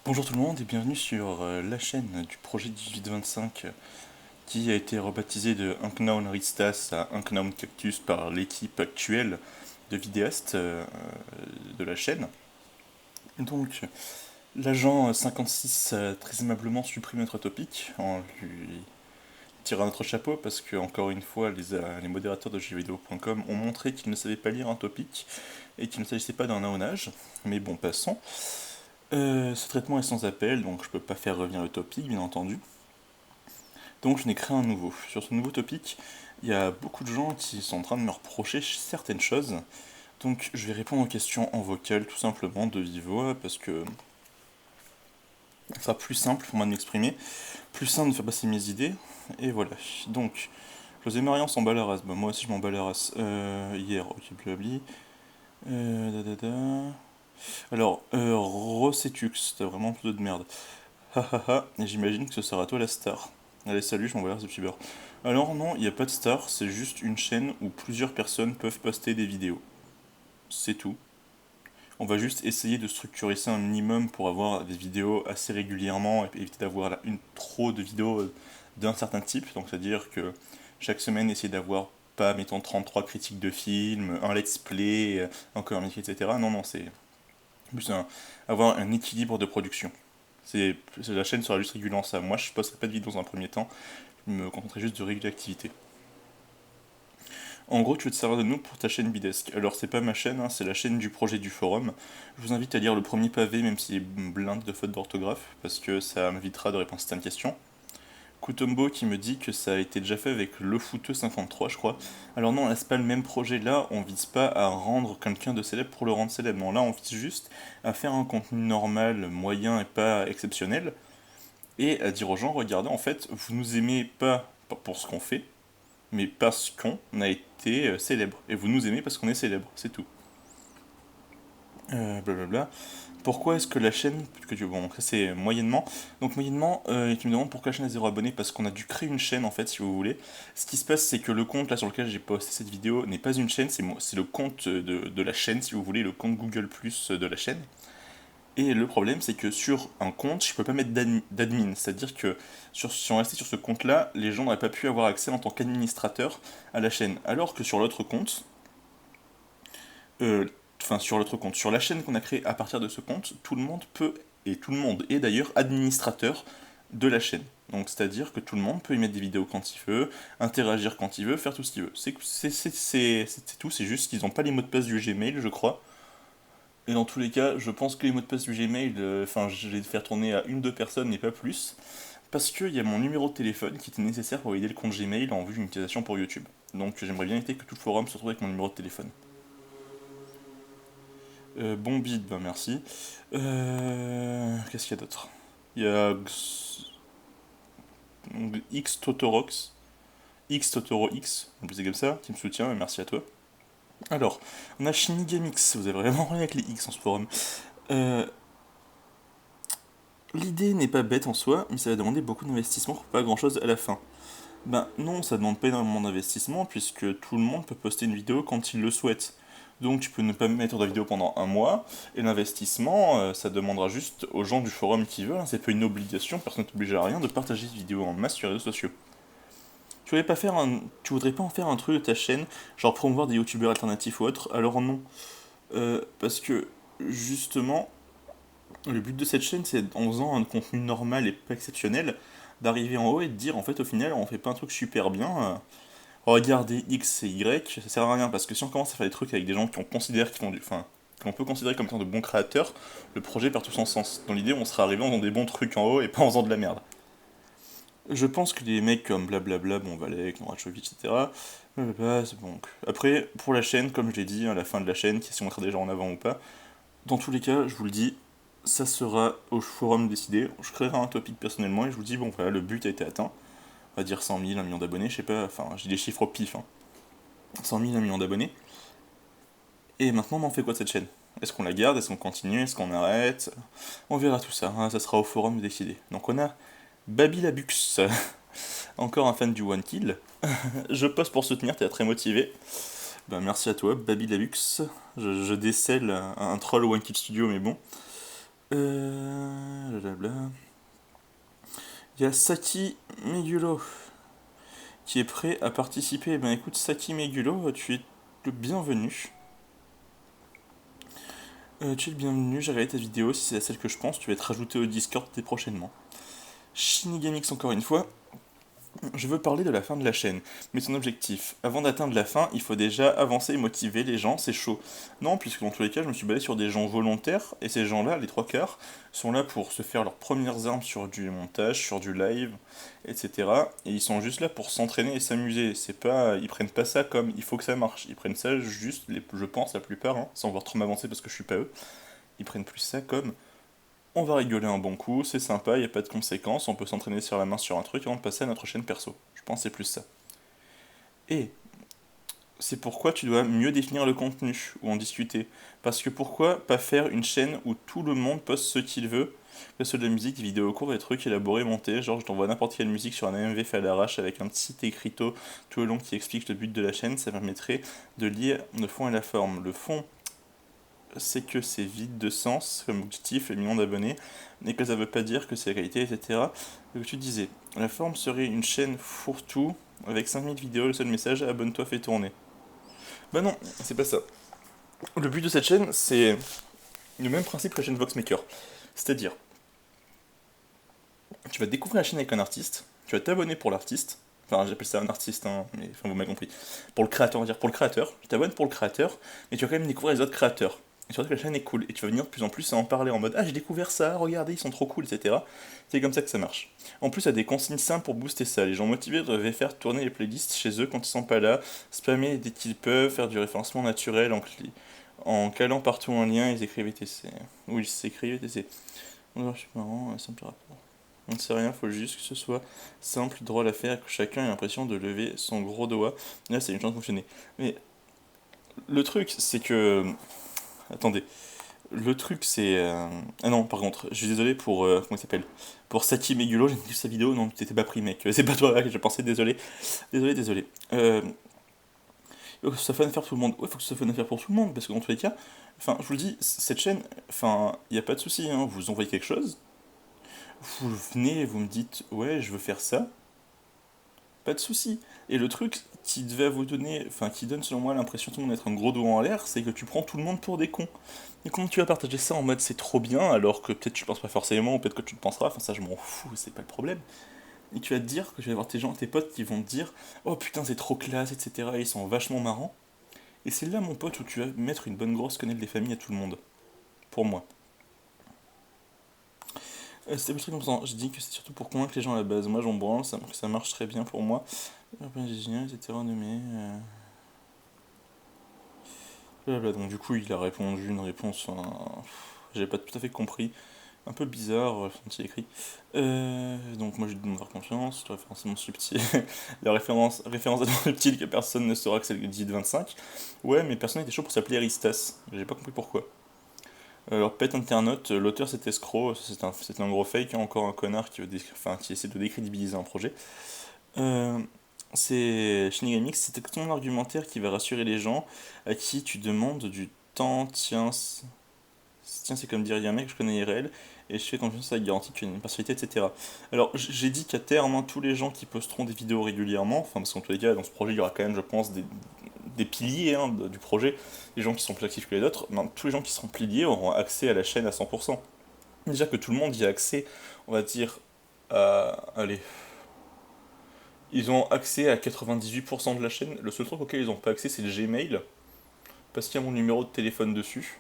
Bonjour tout le monde et bienvenue sur la chaîne du projet 1825 qui a été rebaptisé de Unknown Ristas à Unknown Cactus par l'équipe actuelle de vidéastes de la chaîne. Donc l'agent 56 a très aimablement supprimé notre topic en lui tirant notre chapeau parce que encore une fois les modérateurs de jeuxvideo.com ont montré qu'ils ne savaient pas lire un topic et qu'il ne s'agissait pas d'un aonage. Mais bon, passons. Ce traitement est sans appel, donc je peux pas faire revenir le topic, bien entendu. Donc je n'ai créé un nouveau. Sur ce nouveau topic, il y a beaucoup de gens qui sont en train de me reprocher certaines choses. Donc je vais répondre aux questions en vocal tout simplement de vive voix parce que ça sera plus simple pour moi de m'exprimer, plus simple de faire passer mes idées. Et voilà. Donc, José Marian s'en bat la race. Bah, moi aussi je m'en bats la race. Hier, ok, blabli. Da, da, da. Alors, Rossetux, t'as vraiment un peu de merde. Hahaha, et j'imagine que ce sera toi la star. Allez, salut, je m'envoie vers The Fiber. Alors non, il n'y a pas de star, c'est juste une chaîne où plusieurs personnes peuvent poster des vidéos. C'est tout. On va juste essayer de structurer ça un minimum pour avoir des vidéos assez régulièrement et éviter d'avoir une trop de vidéos d'un certain type. Donc c'est-à-dire que chaque semaine, essayer d'avoir pas, mettons, 33 critiques de films, un let's play, encore un etc. Non, non, c'est plus avoir un équilibre de production. La chaîne sera juste régulière en ça. Moi, je posterai pas de vidéos dans un premier temps. Je me contenterai juste de réguler l'activité. En gros, tu veux te servir de nous pour ta chaîne Bidesque. Alors, c'est pas ma chaîne, hein, c'est la chaîne du projet du forum. Je vous invite à lire le premier pavé, même s'il est blindé de fautes d'orthographe, parce que ça m'évitera de répondre à certaines questions. Kutombo qui me dit que ça a été déjà fait avec le footeux 53, je crois. Alors non, là c'est pas le même projet. Là, on vise pas à rendre quelqu'un de célèbre pour le rendre célèbre. Non, là on vise juste à faire un contenu normal, moyen et pas exceptionnel, et à dire aux gens, regardez, en fait, vous nous aimez pas pour ce qu'on fait, mais parce qu'on a été célèbre. Et vous nous aimez parce qu'on est célèbre, c'est tout. Blablabla. Pourquoi est-ce que la chaîne, bon, ça c'est moyennement, donc moyennement, tu me demandes pourquoi la chaîne a 0 abonnés, parce qu'on a dû créer une chaîne en fait, si vous voulez. Ce qui se passe, c'est que le compte là sur lequel j'ai posté cette vidéo n'est pas une chaîne, c'est le compte de la chaîne, si vous voulez, le compte Google Plus de la chaîne. Et le problème, c'est que sur un compte, je peux pas mettre d'admin, c'est-à-dire que si on restait sur ce compte-là, les gens n'auraient pas pu avoir accès en tant qu'administrateur à la chaîne, alors que sur l'autre compte, euh, sur l'autre compte, sur la chaîne qu'on a créée à partir de ce compte, tout le monde peut, et tout le monde est d'ailleurs administrateur de la chaîne. Donc c'est-à-dire que tout le monde peut y mettre des vidéos quand il veut, interagir quand il veut, faire tout ce qu'il veut. C'est tout, c'est juste qu'ils n'ont pas les mots de passe du Gmail, je crois. Et dans tous les cas, je pense que les mots de passe du Gmail, je vais les faire tourner à une, deux personnes, mais pas plus. Parce qu'il y a mon numéro de téléphone qui était nécessaire pour aider le compte Gmail en vue d'une utilisation pour YouTube. Donc j'aimerais bien éviter que tout le forum se retrouve avec mon numéro de téléphone. Bon bid, ben merci. Qu'est-ce qu'il y a d'autre? Il y a X Totorox, X Totoro X, on le comme ça, qui me soutient, merci à toi. Alors, on a Shinigamix, vous avez vraiment rien avec les X en ce forum. Euh, L'idée n'est pas bête en soi, mais ça va demander beaucoup d'investissement pour pas grand chose à la fin. Ben non, ça demande pas énormément d'investissement puisque tout le monde peut poster une vidéo quand il le souhaite. Donc tu peux ne pas mettre de vidéo pendant un mois, et l'investissement, ça demandera juste aux gens du forum qui veulent, hein, c'est pas une obligation, personne ne t'oblige à rien de partager cette vidéo en masse sur les réseaux sociaux. Tu voudrais pas en faire un truc de ta chaîne, genre promouvoir des youtubeurs alternatifs ou autres, alors non. Parce que justement, le but de cette chaîne, c'est en faisant un contenu normal et pas exceptionnel, d'arriver en haut et de dire en fait au final on fait pas un truc super bien. Regardez X et Y, ça sert à rien parce que si on commence à faire des trucs avec des gens qu'on considère qui font du. Enfin, qu'on peut considérer comme étant de bons créateurs, le projet perd tout son sens. Dans l'idée, on sera arrivé en faisant des bons trucs en haut et pas en faisant de la merde. Je pense que les mecs comme blablabla, bon Valek, Norachovic, etc. Blablabla, c'est bon. Après, pour la chaîne, comme je l'ai dit, à la fin de la chaîne, si on mettra des gens en avant ou pas, dans tous les cas, je vous le dis, ça sera au forum de décider. Je créerai un topic personnellement et je vous dis, bon voilà, le but a été atteint. On va dire 100 000, 1 million d'abonnés, je sais pas, enfin, j'ai des chiffres au pif, hein. 100 000, 1 million d'abonnés. Et maintenant, on en fait quoi de cette chaîne? Est-ce qu'on la garde? Est-ce qu'on continue? Est-ce qu'on arrête? On verra tout ça, hein, ça sera au forum de décider. Donc on a Babylabux, encore un fan du One Kill. Je poste pour soutenir, t'es très motivé. Bah, merci à toi, Babylabux. Je décèle un troll One Kill Studio, mais bon. Blablabla. Il y a Saki Megulo qui est prêt à participer. Eh ben écoute, Saki Megulo, tu es le bienvenu. Tu es le bienvenu, j'ai regardé ta vidéo, si c'est celle que je pense, tu vas être rajouté au Discord dès prochainement. Shinigami encore une fois, je veux parler de la fin de la chaîne, mais son objectif. Avant d'atteindre la fin, il faut déjà avancer et motiver les gens, c'est chaud. Non, puisque dans tous les cas, je me suis basé sur des gens volontaires, et ces gens-là, les trois quarts, sont là pour se faire leurs premières armes sur du montage, sur du live, etc. Et ils sont juste là pour s'entraîner et s'amuser. C'est pas, ils prennent pas ça comme il faut que ça marche. Ils prennent ça juste, je pense, la plupart, hein, sans voir trop m'avancer parce que je suis pas eux. Ils prennent plus ça comme on va rigoler un bon coup, c'est sympa, il n'y a pas de conséquences, on peut s'entraîner sur la main sur un truc avant de passer à notre chaîne perso. Je pense que c'est plus ça. Et c'est pourquoi tu dois mieux définir le contenu ou en discuter. Parce que pourquoi pas faire une chaîne où tout le monde poste ce qu'il veut, que ce soit de la musique, des vidéos courtes, des trucs élaborés, montés, genre je t'envoie n'importe quelle musique sur un AMV fait à l'arrache avec un petit écriteau tout le long qui explique le but de la chaîne, ça permettrait de lier le fond et la forme. Le fond, c'est que c'est vide de sens comme objectif, les millions d'abonnés, et que ça veut pas dire que c'est la qualité, etc. Donc tu disais, la forme serait une chaîne fourre-tout, avec 5000 vidéos, le seul message, abonne-toi, fais tourner. Bah non, c'est pas ça. Le but de cette chaîne, c'est le même principe que la chaîne Voxmaker. C'est-à-dire, tu vas découvrir la chaîne avec un artiste, tu vas t'abonner pour l'artiste, enfin j'appelle ça un artiste, hein, mais enfin vous m'avez compris. Pour le créateur, on va dire pour le créateur, tu t'abonnes pour le créateur, mais tu vas quand même découvrir les autres créateurs. Et tu vois que la chaîne est cool, et tu vas venir de plus en plus à en parler en mode ah j'ai découvert ça, regardez ils sont trop cool, etc. C'est comme ça que ça marche. En plus, il y a des consignes simples pour booster ça. Les gens motivés devaient faire tourner les playlists chez eux quand ils sont pas là, spammer dès qu'ils peuvent, faire du référencement naturel en calant partout un lien, ils écrivent TC. Oui, c'est écrit TC. Je suis marrant, simple rapport. On ne sait rien, faut juste que ce soit simple, drôle à faire, que chacun ait l'impression de lever son gros doigt. Là, c'est une chance de fonctionner. Mais le truc, c'est que. Attendez. Le truc, c'est. Ah non, par contre, je suis désolé pour. Comment il s'appelle? Pour Saki Megulo, j'ai vu sa vidéo. Non, t'étais pas pris, mec. C'est pas toi que je pensais, désolé. Désolé, désolé. Il faut que ce soit fun à faire pour tout le monde. Ouais, faut que ce soit fun à faire pour tout le monde, parce que dans tous les cas, enfin, je vous le dis, cette chaîne, enfin, il n'y a pas de souci, hein, vous envoyez quelque chose, vous venez et vous me dites, ouais, je veux faire ça, pas de souci. Et le truc qui devait vous donner, enfin, qui donne selon moi l'impression de tout le monde d'être un gros doigt en l'air, c'est que tu prends tout le monde pour des cons. Et comment tu vas partager ça en mode c'est trop bien, alors que peut-être tu penses pas forcément, ou peut-être que tu le penseras, enfin, ça je m'en fous, c'est pas le problème. Et tu vas te dire que tu vas avoir tes gens, tes potes qui vont te dire, oh putain, c'est trop classe, etc. Et ils sont vachement marrants. Et c'est là, mon pote, où tu vas mettre une bonne grosse quenelle des familles à tout le monde. Pour moi. C'était le truc comme ça. Je dis que c'est surtout pour convaincre les gens à la base. Moi, j'en branle, ça marche très bien pour moi. Génial, etc. Renommé. Blablabla. Donc, du coup, il a répondu une réponse. J'ai pas tout à fait compris. Un peu bizarre, quand il écrit. Donc, moi, je lui demande de faire confiance. La référence est mon subtil. La référence est mon subtil que personne ne saura que c'est le 18-25. Ouais, mais personne n'était chaud pour s'appeler Aristas. J'ai pas compris pourquoi. Alors, pète internaute, l'auteur c'est escroc, c'est un gros fake, hein, encore un connard qui essaie de décrédibiliser un projet. Euh, c'est Shinigami, c'est ton argumentaire qui va rassurer les gens à qui tu demandes du temps, tiens c'est comme dire il y a un mec que je connais IRL, et je fais confiance à la garantie qu'il y a une impartialité, etc. Alors j'ai dit qu'à terme, hein, tous les gens qui posteront des vidéos régulièrement, enfin parce qu'en tous les cas dans ce projet il y aura quand même je pense des piliers, hein, du projet, les gens qui sont plus actifs que les autres, ben, tous les gens qui seront piliers auront accès à la chaîne à 100%. Déjà que tout le monde y a accès, on va dire, allez, ils ont accès à 98% de la chaîne. Le seul truc auquel ils n'ont pas accès, c'est le Gmail, parce qu'il y a mon numéro de téléphone dessus.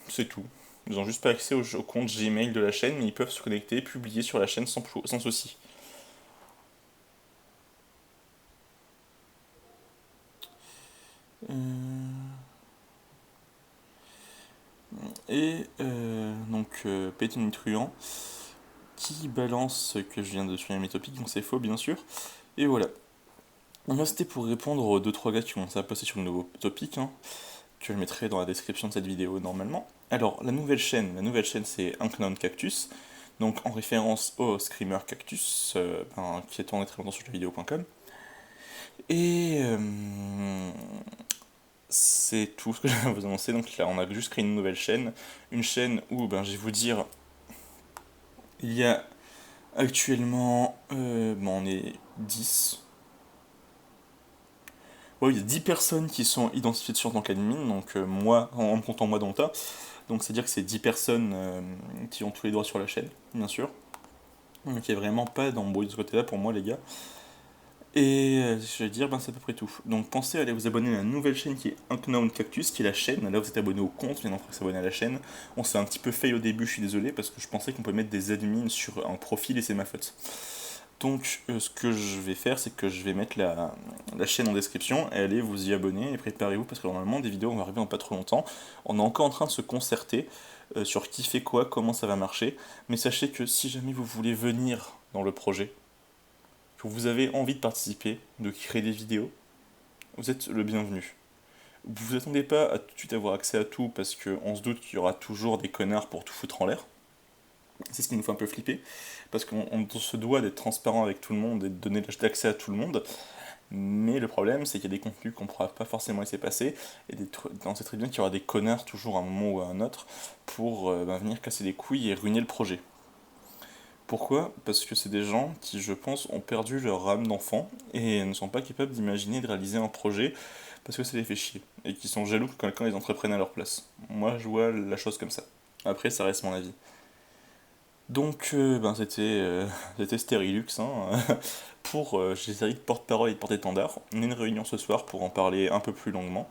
C'est tout. Ils n'ont juste pas accès au compte Gmail de la chaîne, mais ils peuvent se connecter et publier sur la chaîne sans souci. Et donc, Pétain Truand, qui balance que je viens de suivre mes topics, donc c'est faux bien sûr. Et voilà. Donc là c'était pour répondre aux 2-3 gars qui commencent à passer sur le nouveau topic, hein, que je mettrai dans la description de cette vidéo normalement. Alors la nouvelle chaîne c'est Unknown Cactus, donc en référence au Screamer Cactus, qui est tourné très longtemps sur jeuxvideo.com. Et c'est tout ce que je vais vous annoncer. Donc là, on a juste créé une nouvelle chaîne. Une chaîne où, je vais vous dire, il y a actuellement, on est 10. Ouais, il y a 10 personnes qui sont identifiées dessus en tant qu'admin, donc moi, en me comptant moi dans le tas. Donc c'est-à-dire que c'est 10 personnes qui ont tous les droits sur la chaîne, bien sûr. Donc il n'y a vraiment pas d'embrouille de ce côté-là pour moi, les gars. Et je vais dire, c'est à peu près tout. Donc pensez à aller vous abonner à la nouvelle chaîne qui est Unknown Cactus, qui est la chaîne. Là vous êtes abonné au compte, maintenant il faut s'abonner à la chaîne. On s'est un petit peu fail au début, je suis désolé, parce que je pensais qu'on pouvait mettre des admins sur un profil et c'est ma faute. Donc ce que je vais faire, c'est que je vais mettre la chaîne en description et allez vous y abonner et préparez-vous parce que normalement des vidéos vont arriver dans pas trop longtemps. On est encore en train de se concerter sur qui fait quoi, comment ça va marcher. Mais sachez que si jamais vous voulez venir dans le projet, que vous avez envie de participer, de créer des vidéos, vous êtes le bienvenu. Vous vous attendez pas à tout de suite avoir accès à tout parce qu'on se doute qu'il y aura toujours des connards pour tout foutre en l'air. C'est ce qui nous fait un peu flipper, parce qu'on se doit d'être transparent avec tout le monde et de donner l'accès à tout le monde. Mais le problème, c'est qu'il y a des contenus qu'on ne pourra pas forcément laisser passer, et on sait très bien qu'il y aura des connards toujours à un moment ou à un autre pour venir casser les couilles et ruiner le projet. Pourquoi? Parce que c'est des gens qui, je pense, ont perdu leur âme d'enfant et ne sont pas capables d'imaginer et de réaliser un projet parce que ça les fait chier, et qui sont jaloux quand quelqu'un les entreprenne à leur place. Moi, je vois la chose comme ça. Après, ça reste mon avis. Donc, c'était Stérilux, hein, pour Générique de porte-parole et de porte-étendard. On a une réunion ce soir pour en parler un peu plus longuement,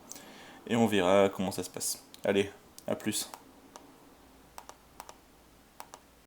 et on verra comment ça se passe. Allez, à plus.